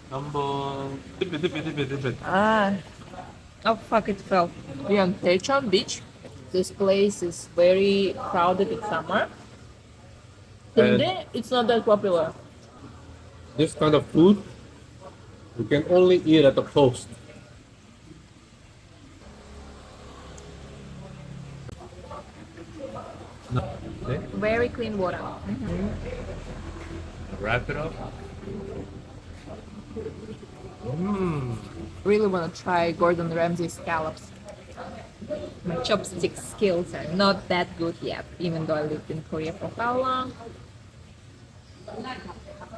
한번 띠삐띠삐띠삐띠. Ah, oh fuck, it fell. We're on Daecheon Beach. This place is very crowded in summer. And Today, it's not that popular. this kind of food you can only eat at the coast. Okay, Very clean water. wrap it up. Mmm. Really want to try Gordon Ramsay scallops. My chopstick skills are not that good yet, even though I lived in Korea for how long?